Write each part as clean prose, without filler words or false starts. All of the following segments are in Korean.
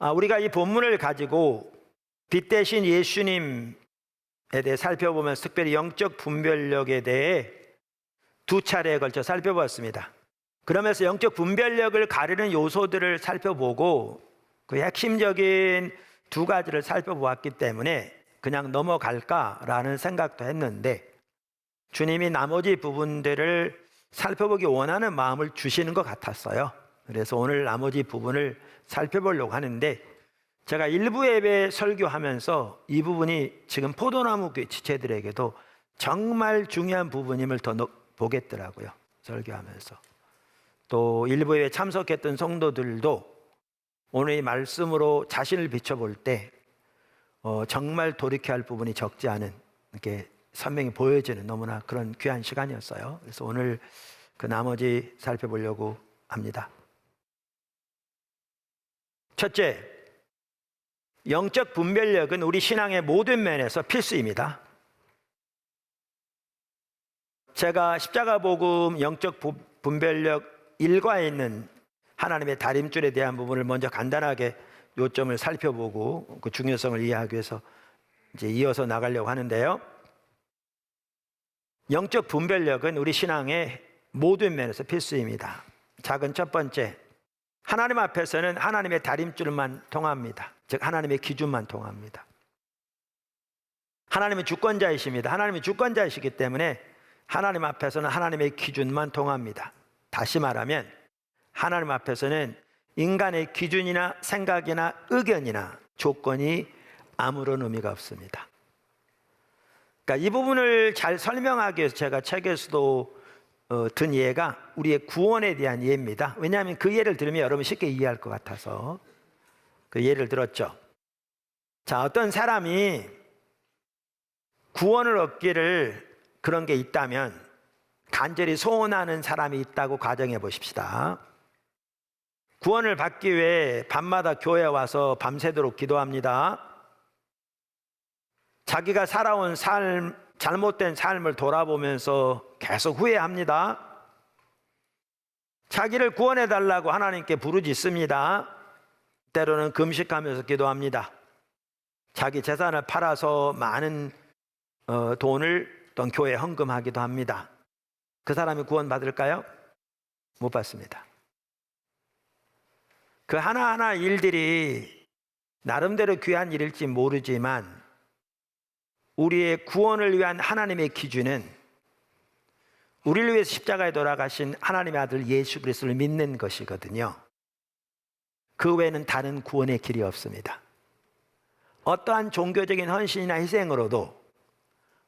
우리가 이 본문을 가지고 빛 대신 예수님에 대해 살펴보면서 특별히 영적 분별력에 대해 두 차례에 걸쳐 살펴보았습니다. 그러면서 영적 분별력을 가르는 요소들을 살펴보고 그 핵심적인 두 가지를 살펴보았기 때문에 그냥 넘어갈까라는 생각도 했는데, 주님이 나머지 부분들을 살펴보기 원하는 마음을 주시는 것 같았어요. 그래서 오늘 나머지 부분을 살펴보려고 하는데, 제가 일부 예배 설교하면서 이 부분이 지금 포도나무 교회 지체들에게도 정말 중요한 부분임을 더 보겠더라고요. 설교하면서. 또 일부 예배 참석했던 성도들도 오늘 이 말씀으로 자신을 비춰볼 때 정말 돌이켜야 할 부분이 적지 않은, 이렇게 선명히 보여지는 너무나 그런 귀한 시간이었어요. 그래서 오늘 그 나머지 살펴보려고 합니다. 첫째, 영적 분별력은 우리 신앙의 모든 면에서 필수입니다. 제가 십자가 복음 영적 분별력 1과에 있는 하나님의 다림줄에 대한 부분을 먼저 간단하게 요점을 살펴보고 그 중요성을 이해하기 위해서 이제 이어서 나가려고 하는데요. 영적 분별력은 우리 신앙의 모든 면에서 필수입니다. 작은 첫 번째, 하나님 앞에서는 하나님의 다림줄만 통합니다. 즉 하나님의 기준만 통합니다. 하나님은 주권자이십니다. 하나님이 주권자이시기 때문에 하나님 앞에서는 하나님의 기준만 통합니다. 다시 말하면 하나님 앞에서는 인간의 기준이나 생각이나 의견이나 조건이 아무런 의미가 없습니다. 그러니까 이 부분을 잘 설명하기 위해서 제가 책에서도 든 예가 우리의 구원에 대한 예입니다. 왜냐하면 그 예를 들으면 여러분 쉽게 이해할 것 같아서 그 예를 들었죠. 자, 어떤 사람이 구원을 얻기를 그런 게 있다면 간절히 소원하는 사람이 있다고 가정해 보십시다. 구원을 받기 위해 밤마다 교회에 와서 밤새도록 기도합니다. 자기가 살아온 삶, 잘못된 삶을 돌아보면서 계속 후회합니다. 자기를 구원해 달라고 하나님께 부르짖습니다. 때로는 금식하면서 기도합니다. 자기 재산을 팔아서 많은 돈을 또 교회에 헌금하기도 합니다. 그 사람이 구원 받을까요? 못 받습니다. 그 하나하나 일들이 나름대로 귀한 일일지 모르지만 우리의 구원을 위한 하나님의 기준은 우리를 위해서 십자가에 돌아가신 하나님의 아들 예수 그리스도를 믿는 것이거든요. 그 외에는 다른 구원의 길이 없습니다. 어떠한 종교적인 헌신이나 희생으로도,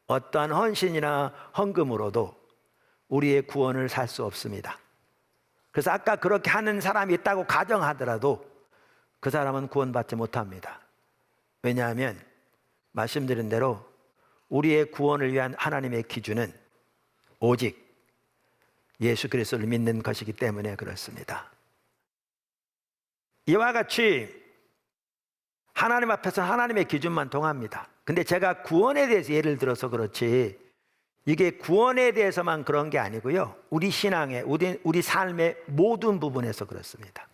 어떠한 헌신이나 헌금으로도 우리의 구원을 살 수 없습니다. 그래서 아까 그렇게 하는 사람이 있다고 가정하더라도 그 사람은 구원받지 못합니다. 왜냐하면 말씀드린 대로 우리의 구원을 위한 하나님의 기준은 오직 예수 그리스도를 믿는 것이기 때문에 그렇습니다. 이와 같이 하나님 앞에서 하나님의 기준만 통합니다. 근데 제가 구원에 대해서 예를 들어서 그렇지, 이게 구원에 대해서만 그런 게 아니고요, 우리 신앙의, 우리 삶의 모든 부분에서 그렇습니다.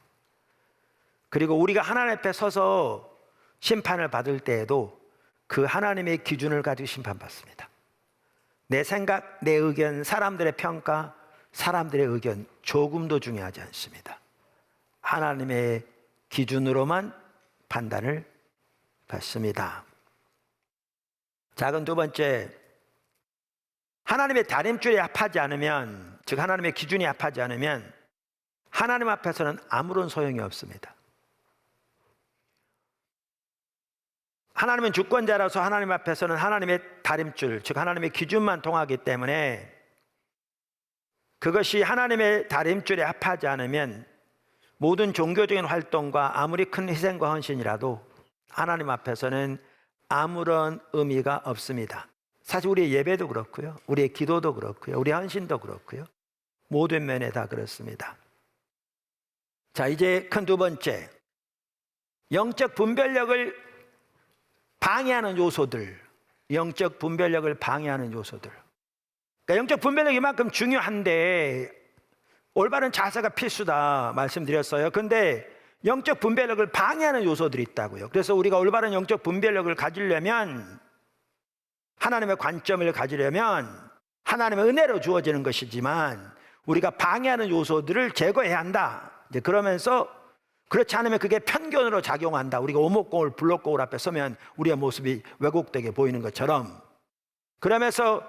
그리고 우리가 하나님 앞에 서서 심판을 받을 때에도 그 하나님의 기준을 가지고 심판받습니다. 내 생각, 내 의견, 사람들의 평가, 사람들의 의견 조금도 중요하지 않습니다. 하나님의 기준으로만 판단을 받습니다. 작은 두 번째, 하나님의 다림줄이 합하지 않으면, 즉 하나님의 기준이 합하지 않으면 하나님 앞에서는 아무런 소용이 없습니다. 하나님은 주권자라서 하나님 앞에서는 하나님의 다림줄, 즉 하나님의 기준만 통하기 때문에 그것이 하나님의 다림줄에 합하지 않으면 모든 종교적인 활동과 아무리 큰 희생과 헌신이라도 하나님 앞에서는 아무런 의미가 없습니다. 사실 우리의 예배도 그렇고요, 우리의 기도도 그렇고요, 우리의 헌신도 그렇고요, 모든 면에 다 그렇습니다. 자, 이제 큰 두 번째, 영적 분별력을 방해하는 요소들, 영적 분별력을 방해하는 요소들. 그러니까 영적 분별력이 이만큼 중요한데 올바른 자세가 필수다 말씀드렸어요. 근데 영적 분별력을 방해하는 요소들이 있다고요. 그래서 우리가 올바른 영적 분별력을 가지려면, 하나님의 관점을 가지려면 하나님의 은혜로 주어지는 것이지만 우리가 방해하는 요소들을 제거해야 한다. 이제 그러면서 그렇지 않으면 그게 편견으로 작용한다. 우리가 오목고울 블록고울 앞에 서면 우리의 모습이 왜곡되게 보이는 것처럼. 그러면서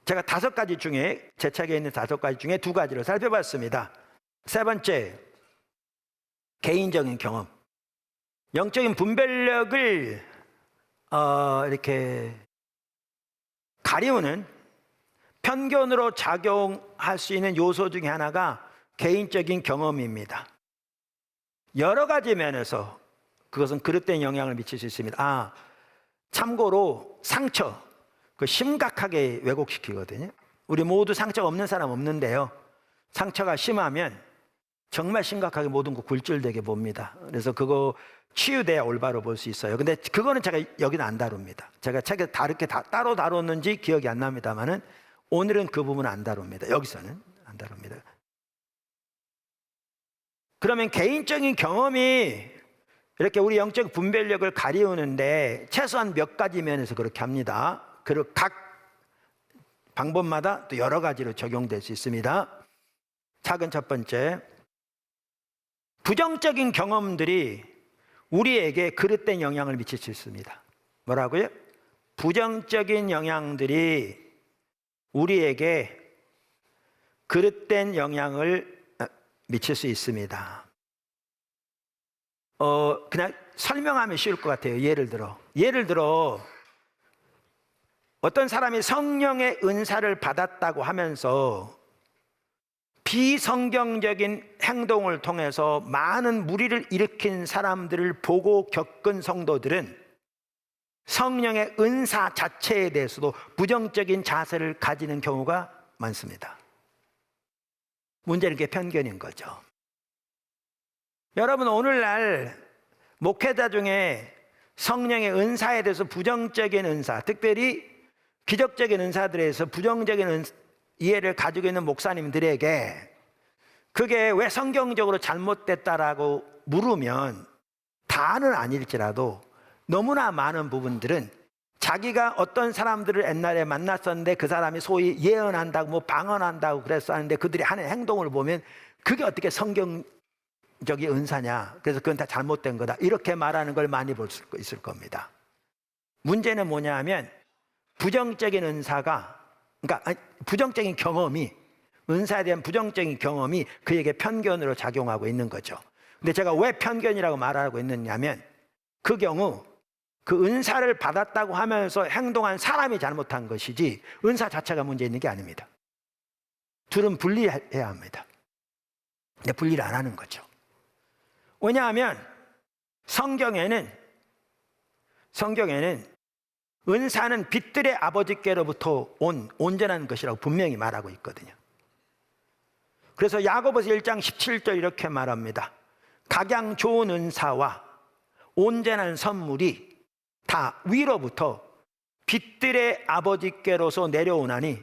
제가 5가지 중에, 제 책에 있는 5가지 중에 2가지를 살펴봤습니다. 세 번째, 개인적인 경험. 영적인 분별력을 이렇게 가리우는, 편견으로 작용할 수 있는 요소 중에 하나가 개인적인 경험입니다. 여러 가지 면에서 그것은 그릇된 영향을 미칠 수 있습니다. 참고로 상처, 그 심각하게 왜곡시키거든요. 우리 모두 상처가 없는 사람 없는데요, 상처가 심하면 정말 심각하게 모든 거 굴절되게 봅니다. 그래서 그거 치유돼야 올바로 볼 수 있어요. 근데 그거는 제가 여기는 안 다룹니다. 제가 책에 다르게 따로 다뤘는지 기억이 안 납니다만은 오늘은 그 부분은 안 다룹니다. 여기서는 안 다룹니다. 그러면 개인적인 경험이 이렇게 우리 영적 분별력을 가리우는데 최소한 몇 가지 면에서 그렇게 합니다. 그리고 각 방법마다 또 여러 가지로 적용될 수 있습니다. 작은 첫 번째, 부정적인 경험들이 우리에게 그릇된 영향을 미칠 수 있습니다. 뭐라고요? 부정적인 영향들이 우리에게 그릇된 영향을 미칠 수 있습니다. 그냥 설명하면 쉬울 것 같아요. 예를 들어 어떤 사람이 성령의 은사를 받았다고 하면서 비성경적인 행동을 통해서 많은 무리를 일으킨 사람들을 보고 겪은 성도들은 성령의 은사 자체에 대해서도 부정적인 자세를 가지는 경우가 많습니다. 문제는 그게 편견인 거죠. 여러분, 오늘날 목회자 중에 성령의 은사에 대해서 부정적인 은사, 특별히 기적적인 은사들에서 부정적인 이해를 가지고 있는 목사님들에게 그게 왜 성경적으로 잘못됐다라고 물으면, 다는 아닐지라도 너무나 많은 부분들은 자기가 어떤 사람들을 옛날에 만났었는데 그 사람이 소위 예언한다고 뭐 방언한다고 그랬었는데 그들이 하는 행동을 보면 그게 어떻게 성경적인 은사냐, 그래서 그건 다 잘못된 거다, 이렇게 말하는 걸 많이 볼 수 있을 겁니다. 문제는 뭐냐 하면 부정적인 은사가, 그러니까 부정적인 경험이, 은사에 대한 부정적인 경험이 그에게 편견으로 작용하고 있는 거죠. 근데 제가 왜 편견이라고 말하고 있느냐면, 그 경우 그 은사를 받았다고 하면서 행동한 사람이 잘못한 것이지 은사 자체가 문제 있는 게 아닙니다. 둘은 분리해야 합니다. 근데 분리를 안 하는 거죠. 왜냐하면 성경에는 은사는 빛들의 아버지께로부터 온 온전한 것이라고 분명히 말하고 있거든요. 그래서 야고보서 1장 17절 이렇게 말합니다. 각양 좋은 은사와 온전한 선물이 다 위로부터 빛들의 아버지께로서 내려오나니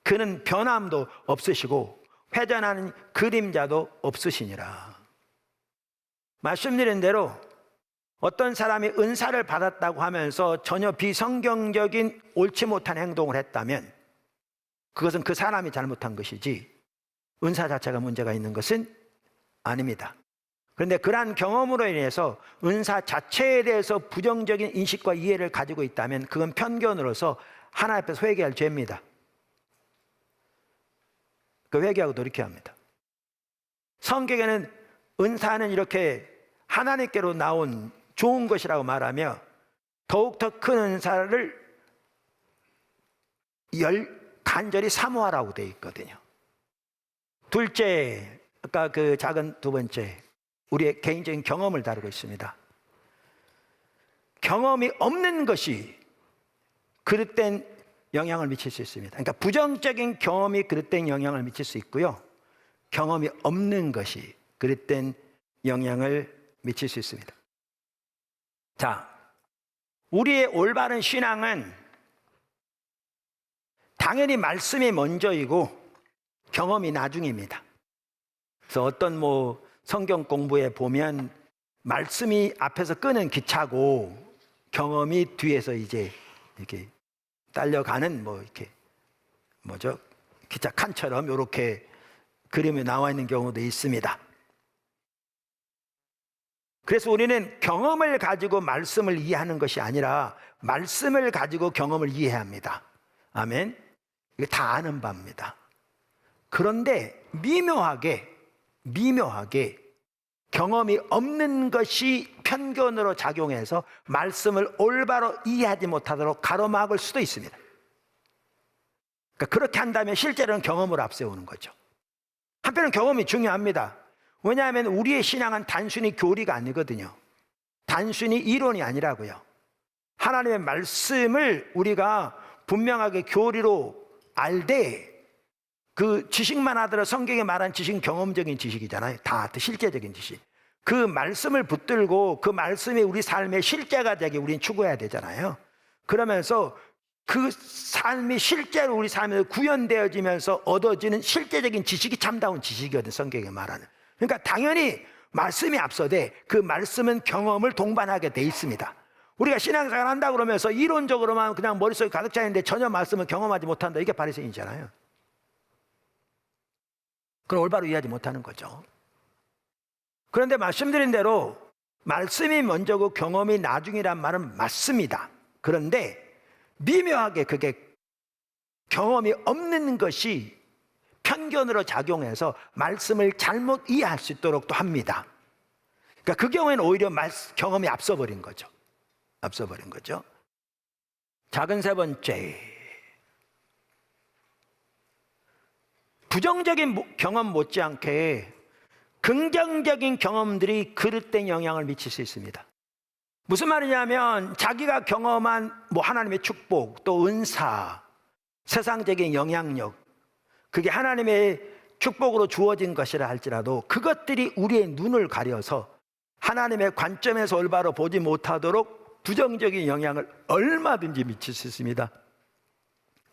그는 변함도 없으시고 회전하는 그림자도 없으시니라. 말씀드린 대로 어떤 사람이 은사를 받았다고 하면서 전혀 비성경적인 옳지 못한 행동을 했다면 그것은 그 사람이 잘못한 것이지 은사 자체가 문제가 있는 것은 아닙니다. 그런데 그러한 경험으로 인해서 은사 자체에 대해서 부정적인 인식과 이해를 가지고 있다면 그건 편견으로서 하나님 앞에서 회개할 죄입니다. 그 회개하고 돌이켜야 합니다. 성경에는 은사는 이렇게 하나님께로 나온 좋은 것이라고 말하며 더욱더 큰 은사를 간절히 사모하라고 되어 있거든요. 둘째, 아까 그 작은 두 번째, 우리의 개인적인 경험을 다루고 있습니다. 경험이 없는 것이 그릇된 영향을 미칠 수 있습니다. 그러니까 부정적인 경험이 그릇된 영향을 미칠 수 있고요, 경험이 없는 것이 그릇된 영향을 미칠 수 있습니다. 자, 우리의 올바른 신앙은 당연히 말씀이 먼저이고 경험이 나중입니다. 그래서 어떤 성경 공부에 보면 말씀이 앞에서 끄는 기차고 경험이 뒤에서 이제 이렇게 딸려가는 이렇게 기차 칸처럼 이렇게 그림이 나와 있는 경우도 있습니다. 그래서 우리는 경험을 가지고 말씀을 이해하는 것이 아니라 말씀을 가지고 경험을 이해합니다. 아멘. 이게 다 아는 바입니다. 그런데 미묘하게 경험이 없는 것이 편견으로 작용해서 말씀을 올바로 이해하지 못하도록 가로막을 수도 있습니다. 그러니까 그렇게 한다면 실제로는 경험을 앞세우는 거죠. 한편은 경험이 중요합니다. 왜냐하면 우리의 신앙은 단순히 교리가 아니거든요. 단순히 이론이 아니라고요. 하나님의 말씀을 우리가 분명하게 교리로 알되 그 지식만 하더라도 성경에 말한 지식은 경험적인 지식이잖아요. 다 실제적인 지식. 그 말씀을 붙들고 그 말씀이 우리 삶의 실제가 되게 우리는 추구해야 되잖아요. 그러면서 그 삶이 실제로 우리 삶에 구현되어지면서 얻어지는 실제적인 지식이 참다운 지식이거든, 성경에 말하는. 그러니까 당연히 말씀이 앞서되 그 말씀은 경험을 동반하게 돼 있습니다. 우리가 신앙생활 한다 그러면서 이론적으로만 그냥 머릿속에 가득 차 있는데 전혀 말씀을 경험하지 못한다, 이게 바리새인이잖아요. 그걸 올바로 이해하지 못하는 거죠. 그런데 말씀드린 대로 말씀이 먼저고 경험이 나중이란 말은 맞습니다. 그런데 미묘하게 그게 경험이 없는 것이 편견으로 작용해서 말씀을 잘못 이해할 수 있도록 또 합니다. 그러니까 그 경우에는 오히려 경험이 앞서버린 거죠. 작은 세 번째, 부정적인 경험 못지않게 긍정적인 경험들이 그릇된 영향을 미칠 수 있습니다. 무슨 말이냐면 자기가 경험한 하나님의 축복, 또 은사, 세상적인 영향력, 그게 하나님의 축복으로 주어진 것이라 할지라도 그것들이 우리의 눈을 가려서 하나님의 관점에서 올바로 보지 못하도록 부정적인 영향을 얼마든지 미칠 수 있습니다.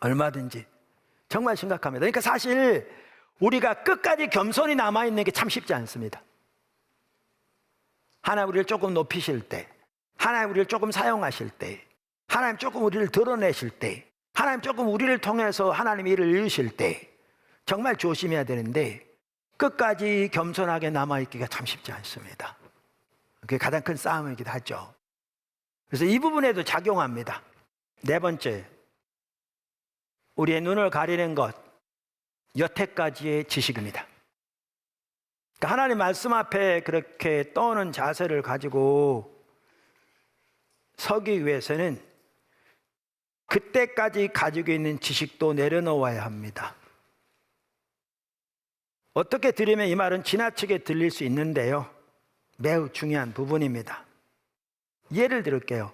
얼마든지. 정말 심각합니다. 그러니까 사실 우리가 끝까지 겸손히 남아있는 게 참 쉽지 않습니다. 하나님 우리를 조금 높이실 때, 하나님 우리를 조금 사용하실 때, 하나님 조금 우리를 드러내실 때, 하나님 조금 우리를 통해서 하나님의 일을 이루실 때 정말 조심해야 되는데 끝까지 겸손하게 남아있기가 참 쉽지 않습니다. 그게 가장 큰 싸움이기도 하죠. 그래서 이 부분에도 작용합니다. 네 번째, 우리의 눈을 가리는 것, 여태까지의 지식입니다. 그러니까 하나님 말씀 앞에 그렇게 떠오는 자세를 가지고 서기 위해서는 그때까지 가지고 있는 지식도 내려놓아야 합니다. 어떻게 들으면 이 말은 지나치게 들릴 수 있는데요, 매우 중요한 부분입니다. 예를 들을게요.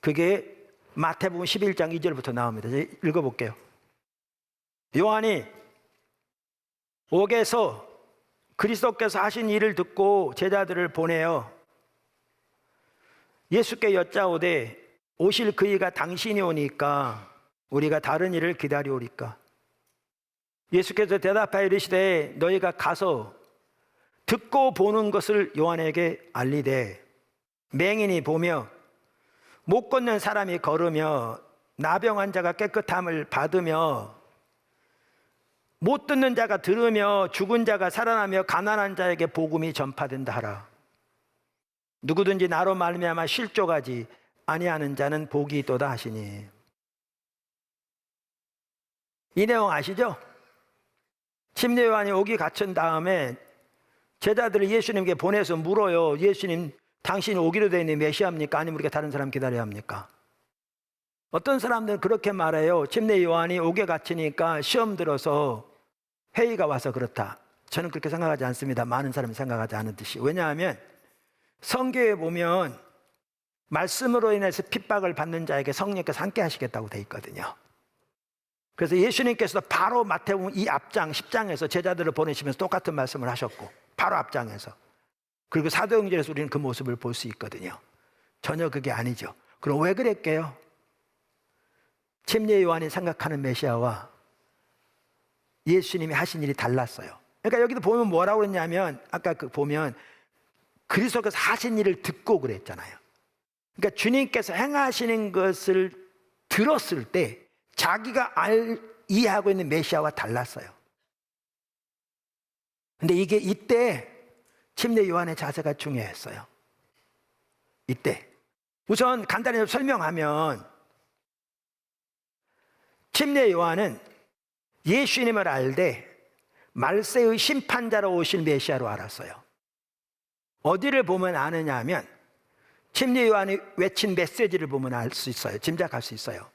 그게 마태복음 11장 2절부터 나옵니다. 읽어볼게요. 요한이 옥에서 그리스도께서 하신 일을 듣고 제자들을 보내어 예수께 여짜오되 오실 그이가 당신이 오니까 우리가 다른 일을 기다리오리까? 예수께서 대답하여 이르시되 너희가 가서 듣고 보는 것을 요한에게 알리되 맹인이 보며 못 걷는 사람이 걸으며 나병 환자가 깨끗함을 받으며 못 듣는 자가 들으며 죽은 자가 살아나며 가난한 자에게 복음이 전파된다 하라. 누구든지 나로 말미암아 실족하지 아니하는 자는 복이 있도다 하시니. 이 내용 아시죠? 침례 요한이 옥이 갇힌 다음에 제자들을 예수님께 보내서 물어요. 예수님, 당신이 오기로 되어 있는 메시아입니까? 아니면 우리가 다른 사람 기다려야 합니까? 어떤 사람들은 그렇게 말해요. 침례 요한이 옥에 갇히니까 시험 들어서 회의가 와서 그렇다. 저는 그렇게 생각하지 않습니다. 많은 사람이 생각하지 않은 듯이. 왜냐하면 성경에 보면 말씀으로 인해서 핍박을 받는 자에게 성령께서 함께 하시겠다고 되어 있거든요. 그래서 예수님께서도 바로 마태복음 이 앞장 10장에서 제자들을 보내시면서 똑같은 말씀을 하셨고, 바로 앞장에서. 그리고 사도행전에서 우리는 그 모습을 볼 수 있거든요. 전혀 그게 아니죠. 그럼 왜 그랬게요? 침례 요한이 생각하는 메시아와 예수님이 하신 일이 달랐어요. 그러니까 여기도 보면 뭐라고 그랬냐면 아까 보면 그리스도께서 하신 일을 듣고 그랬잖아요. 그러니까 주님께서 행하시는 것을 들었을 때 자기가 이해하고 있는 메시아와 달랐어요. 근데 이때 침례 요한의 자세가 중요했어요. 이때 우선 간단히 설명하면 침례 요한은 예수님을 알되 말세의 심판자로 오실 메시아로 알았어요. 어디를 보면 아느냐 하면 침례 요한이 외친 메시지를 보면 알 수 있어요. 짐작할 수 있어요.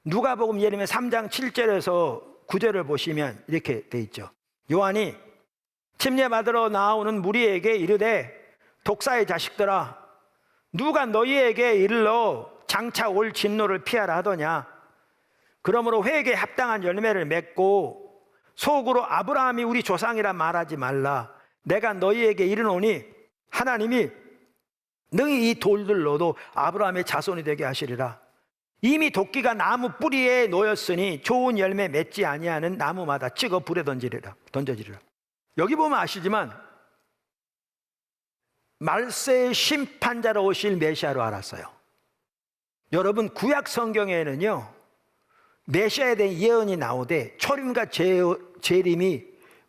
누가복음 예를 들면 3장 7절에서 9절을 보시면 이렇게 돼 있죠. 요한이 침례 받으러 나오는 무리에게 이르되 독사의 자식들아 누가 너희에게 이르러 장차 올 진노를 피하라 하더냐. 그러므로 회개에 합당한 열매를 맺고 속으로 아브라함이 우리 조상이라 말하지 말라. 내가 너희에게 이르노니 하나님이 능히 이 돌들로도 아브라함의 자손이 되게 하시리라. 이미 도끼가 나무 뿌리에 놓였으니 좋은 열매 맺지 아니하는 나무마다 찍어 불에 던져지리라. 여기 보면 아시지만 말세의 심판자로 오실 메시아로 알았어요. 여러분 구약 성경에는요 메시아에 대한 예언이 나오되 초림과 재림이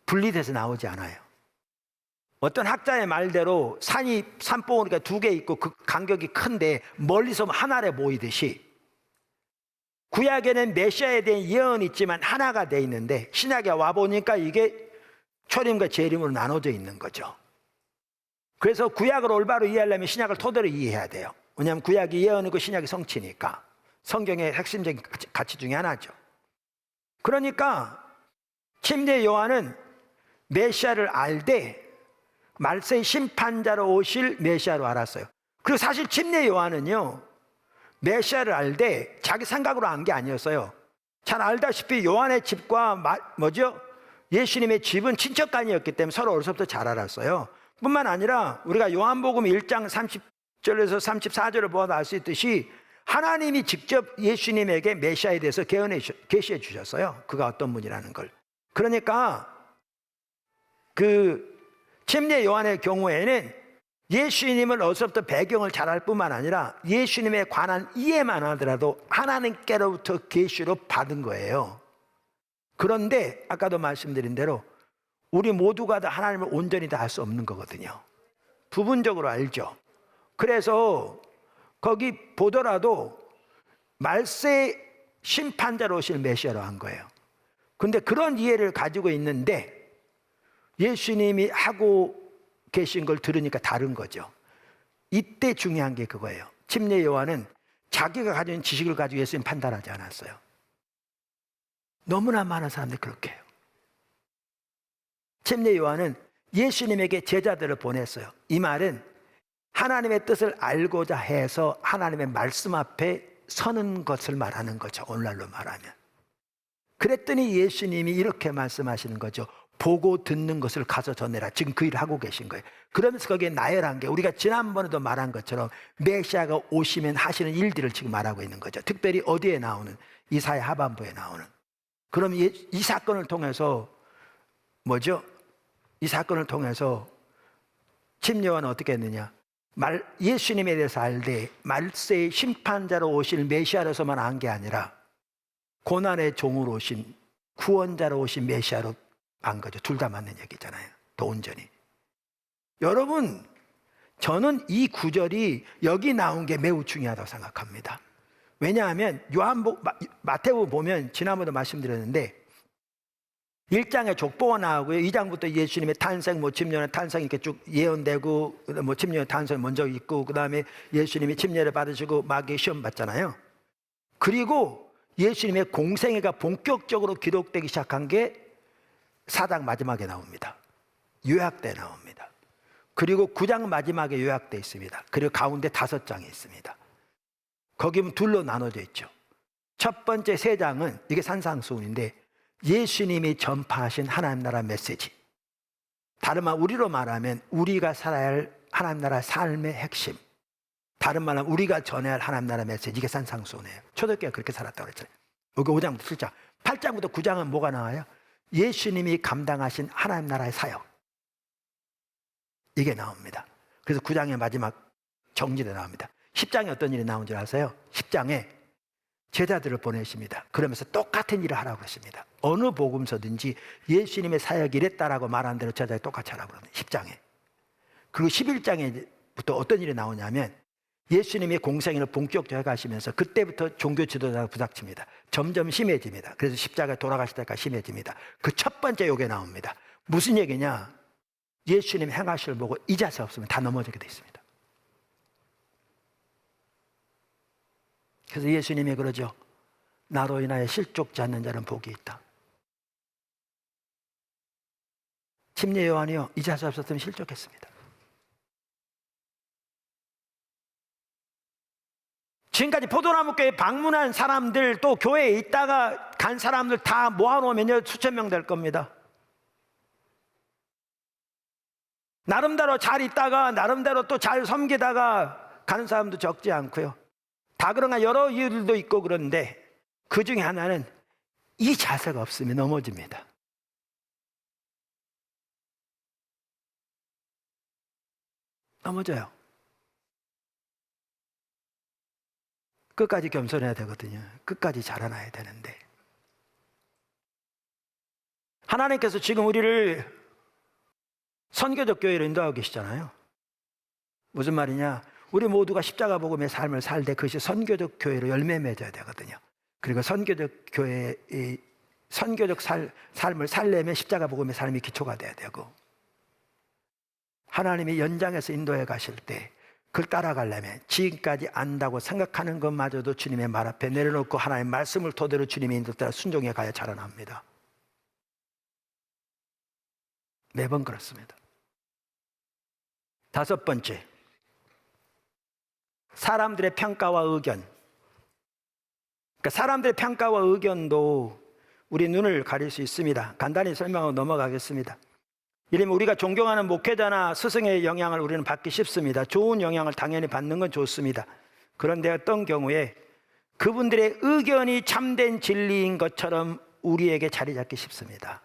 분리돼서 나오지 않아요. 어떤 학자의 말대로 산봉우리가 두 개 있고 그 간격이 큰데 멀리서 하나로 보이듯이 구약에는 메시아에 대한 예언이 있지만 하나가 돼 있는데 신약에 와보니까 이게 초림과 재림으로 나눠져 있는 거죠. 그래서 구약을 올바로 이해하려면 신약을 토대로 이해해야 돼요. 왜냐하면 구약이 예언이고 신약이 성취니까. 성경의 핵심적인 가치 중에 하나죠. 그러니까 침례 요한은 메시아를 알되 말세의 심판자로 오실 메시아로 알았어요. 그리고 사실 침례 요한은요 메시아를 알되 자기 생각으로 안 게 아니었어요. 잘 알다시피 요한의 집과 예수님의 집은 친척간이었기 때문에 서로 어려서부터 잘 알았어요. 뿐만 아니라 우리가 요한복음 1장 30절에서 34절을 보아도 알 수 있듯이 하나님이 직접 예수님에게 메시아에 대해서 계시해 주셨어요. 그가 어떤 분이라는 걸. 그러니까 그 침례 요한의 경우에는 예수님을 어디서부터 배경을 잘 알 뿐만 아니라 예수님에 관한 이해만 하더라도 하나님께로부터 계시로 받은 거예요. 그런데 아까도 말씀드린 대로 우리 모두가 다 하나님을 온전히 다 알 수 없는 거거든요. 부분적으로 알죠. 그래서 거기 보더라도 말세 심판자로 오실 메시아로 한 거예요. 근데 그런 이해를 가지고 있는데 예수님이 하고 계신 걸 들으니까 다른 거죠. 이때 중요한 게 그거예요. 침례 요한은 자기가 가진 지식을 가지고 예수님 판단하지 않았어요. 너무나 많은 사람들이 그렇게 해요. 침례 요한은 예수님에게 제자들을 보냈어요. 이 말은 하나님의 뜻을 알고자 해서 하나님의 말씀 앞에 서는 것을 말하는 거죠. 오늘날로 말하면. 그랬더니 예수님이 이렇게 말씀하시는 거죠. 보고 듣는 것을 가서 전해라. 지금 그 일을 하고 계신 거예요. 그러면서 거기에 나열한 게 우리가 지난번에도 말한 것처럼 메시아가 오시면 하시는 일들을 지금 말하고 있는 거죠. 특별히 어디에 나오는? 이사야 하반부에 나오는. 그럼 이 사건을 통해서 이 사건을 통해서 침례 요한은 어떻게 했느냐? 예수님에 대해서 알되 말세의 심판자로 오실 메시아로서만 안 게 아니라 고난의 종으로 오신 구원자로 오신 메시아로 안 거죠. 둘 다 맞는 얘기잖아요. 더 온전히. 여러분, 저는 이 구절이 여기 나온 게 매우 중요하다고 생각합니다. 왜냐하면 마태복음 보면 지난번에도 말씀드렸는데 1장에 족보가 나오고요. 2장부터 예수님의 탄생, 침례의 탄생 이렇게 쭉 예언되고 침례의 탄생 먼저 있고 그 다음에 예수님이 침례를 받으시고 마귀의 시험 받잖아요. 그리고 예수님의 공생애가 본격적으로 기록되기 시작한 게 4장 마지막에 나옵니다. 요약돼 나옵니다. 그리고 9장 마지막에 요약돼 있습니다. 그리고 가운데 5장이 있습니다. 거기는 둘로 나눠져 있죠. 첫 번째 3장은 이게 산상수훈인데 예수님이 전파하신 하나님 나라 메시지. 다른 말 우리로 말하면 우리가 살아야 할 하나님 나라 삶의 핵심. 다른 말로 우리가 전해야 할 하나님 나라 메시지. 이게 산상수훈이에요. 초대교회가 그렇게 살았다고 그랬잖아요. 여기 5장부터 7장. 8장부터 9장은 뭐가 나와요? 예수님이 감당하신 하나님 나라의 사역, 이게 나옵니다. 그래서 9장의 마지막 정리로 나옵니다. 10장에 어떤 일이 나온 줄 아세요? 10장에 제자들을 보내십니다. 그러면서 똑같은 일을 하라고 그러십니다. 어느 복음서든지 예수님의 사역이 이랬다라고 말한 대로 제자들이 똑같이 하라고 그럽니다. 10장에. 그리고 11장에부터 어떤 일이 나오냐면 예수님의 공생애를 본격적으로 가시면서 그때부터 종교 지도자가 부닥칩니다. 점점 심해집니다. 그래서 십자가에 돌아가실 때까지 심해집니다. 그 첫 번째 요게 나옵니다. 무슨 얘기냐? 예수님 행하실 보고 이 자세 없으면 다 넘어지게 돼 있습니다. 그래서 예수님이 그러죠. 나로 인하여 실족지 않는 자는 복이 있다. 침례 요한이요, 이 자세 없었으면 실족했습니다. 지금까지 포도나무교회 방문한 사람들, 또 교회에 있다가 간 사람들 다 모아놓으면 수천 명 될 겁니다. 나름대로 잘 있다가 나름대로 또 잘 섬기다가 가는 사람도 적지 않고요. 다 그런가 여러 이유들도 있고 그런데 그 중에 하나는 이 자세가 없으면 넘어집니다. 넘어져요. 끝까지 겸손해야 되거든요. 끝까지 자라나야 되는데 하나님께서 지금 우리를 선교적 교회로 인도하고 계시잖아요. 무슨 말이냐? 우리 모두가 십자가 복음의 삶을 살 때 그것이 선교적 교회로 열매 맺어야 되거든요. 그리고 선교적 교회의 선교적 삶을 살려면 십자가 복음의 삶이 기초가 돼야 되고, 하나님이 연장해서 인도해 가실 때 그걸 따라가려면 지금까지 안다고 생각하는 것마저도 주님의 말 앞에 내려놓고 하나님의 말씀을 토대로 주님의 인도 따라 순종해 가야 자라납니다. 매번 그렇습니다. 다섯 번째, 사람들의 평가와 의견. 그러니까 사람들의 평가와 의견도 우리 눈을 가릴 수 있습니다. 간단히 설명하고 넘어가겠습니다. 이러면 우리가 존경하는 목회자나 스승의 영향을 우리는 받기 쉽습니다. 좋은 영향을 당연히 받는 건 좋습니다. 그런데 어떤 경우에 그분들의 의견이 참된 진리인 것처럼 우리에게 자리 잡기 쉽습니다.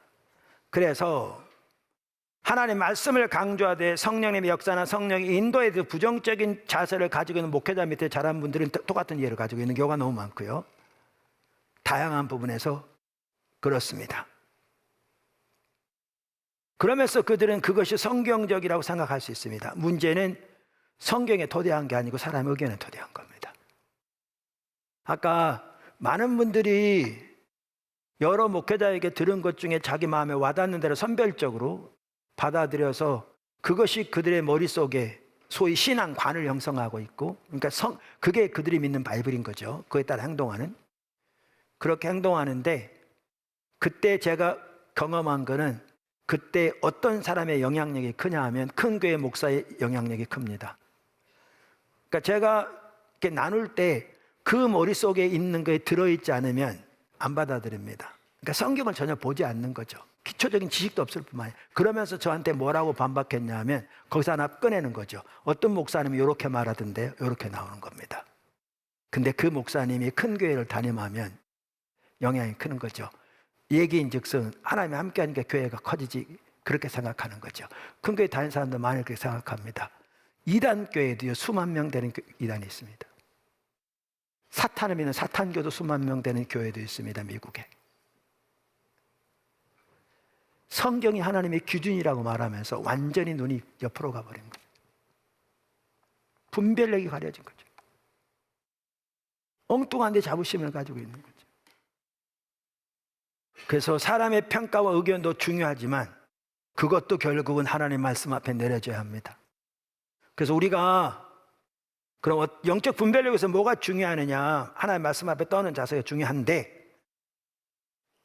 그래서 하나님의 말씀을 강조하되 성령님의 역사나 성령의 인도에 대해 부정적인 자세를 가지고 있는 목회자 밑에 자란 분들은 똑같은 이해를 가지고 있는 경우가 너무 많고요. 다양한 부분에서 그렇습니다. 그러면서 그들은 그것이 성경적이라고 생각할 수 있습니다. 문제는 성경에 토대한 게 아니고 사람의 의견에 토대한 겁니다. 아까 많은 분들이 여러 목회자에게 들은 것 중에 자기 마음에 와닿는 대로 선별적으로 받아들여서 그것이 그들의 머릿속에 소위 신앙관을 형성하고 있고, 그러니까 그게 그들이 믿는 바이블인 거죠. 그에 따라 행동하는. 그렇게 행동하는데 그때 제가 경험한 거는 그때 어떤 사람의 영향력이 크냐 하면 큰 교회 목사의 영향력이 큽니다. 그러니까 제가 이렇게 나눌 때 그 머릿속에 있는 거에 들어있지 않으면 안 받아들입니다. 그러니까 성경을 전혀 보지 않는 거죠. 기초적인 지식도 없을 뿐만 아니라. 그러면서 저한테 뭐라고 반박했냐 하면 거기서 하나 꺼내는 거죠. 어떤 목사님이 이렇게 말하던데 이렇게 나오는 겁니다. 근데 그 목사님이 큰 교회를 다ним하면 영향이 크는 거죠. 얘기인즉슨 하나님이 함께하니까 교회가 커지지, 그렇게 생각하는 거죠. 큰 교회 다니는 사람들 많이 그렇게 생각합니다. 이단 교회도요, 수만 명 되는 이단이 있습니다. 사탄을 믿는 사탄교도 수만 명 되는 교회도 있습니다, 미국에. 성경이 하나님의 기준이라고 말하면서 완전히 눈이 옆으로 가버린 거예요. 분별력이 가려진 거죠. 엉뚱한 데 자부심을 가지고 있는 거죠. 그래서 사람의 평가와 의견도 중요하지만 그것도 결국은 하나님의 말씀 앞에 내려져야 합니다. 그래서 우리가 그럼 영적 분별력에서 뭐가 중요하느냐, 하나님의 말씀 앞에 떠는 자세가 중요한데,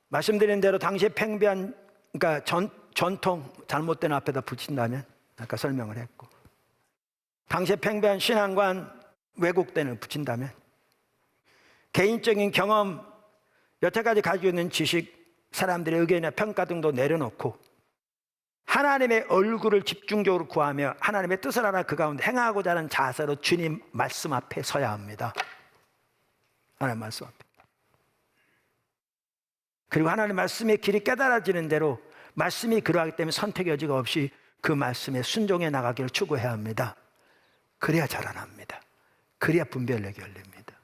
말씀드린 대로 당시에 팽배한, 그러니까 전통 잘못된 앞에다 붙인다면, 아까 설명을 했고, 당시에 팽배한 신앙관 왜곡된을 붙인다면, 개인적인 경험, 여태까지 가지고 있는 지식, 사람들의 의견이나 평가 등도 내려놓고 하나님의 얼굴을 집중적으로 구하며 하나님의 뜻을 알아 그 가운데 행하고자 하는 자세로 주님 말씀 앞에 서야 합니다. 하나님 말씀 앞에. 그리고 하나님의 말씀의 길이 깨달아지는 대로 말씀이 그러하기 때문에 선택의 여지가 없이 그 말씀에 순종해 나가기를 추구해야 합니다. 그래야 자라납니다. 그래야 분별력이 열립니다.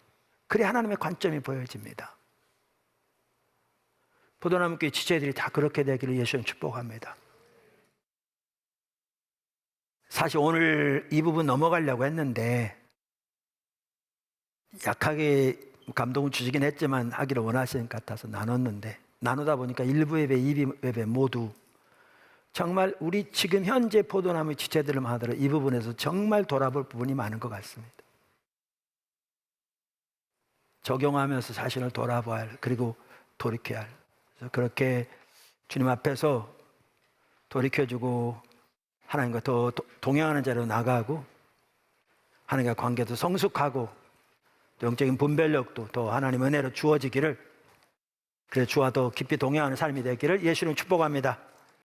그래야 하나님의 관점이 보여집니다. 포도나무교회 지체들이 다 그렇게 되기를 예수님 축복합니다. 사실 오늘 이 부분 넘어가려고 했는데 약하게 감동을 주시긴 했지만 하기를 원하시는 것 같아서 나눴는데, 나누다 보니까 1부 예배, 2부 예배 모두 정말 우리 지금 현재 포도나무 지체들을 하더라도 이 부분에서 정말 돌아볼 부분이 많은 것 같습니다. 적용하면서 자신을 돌아봐야 할, 그리고 돌이켜야 할. 그래서 그렇게 주님 앞에서 돌이켜주고 하나님과 더 동행하는 자로 나가고 하나님과 관계도 성숙하고 영적인 분별력도 더 하나님 은혜로 주어지기를, 그래서 주와 더 깊이 동행하는 삶이 되기를 예수님 축복합니다.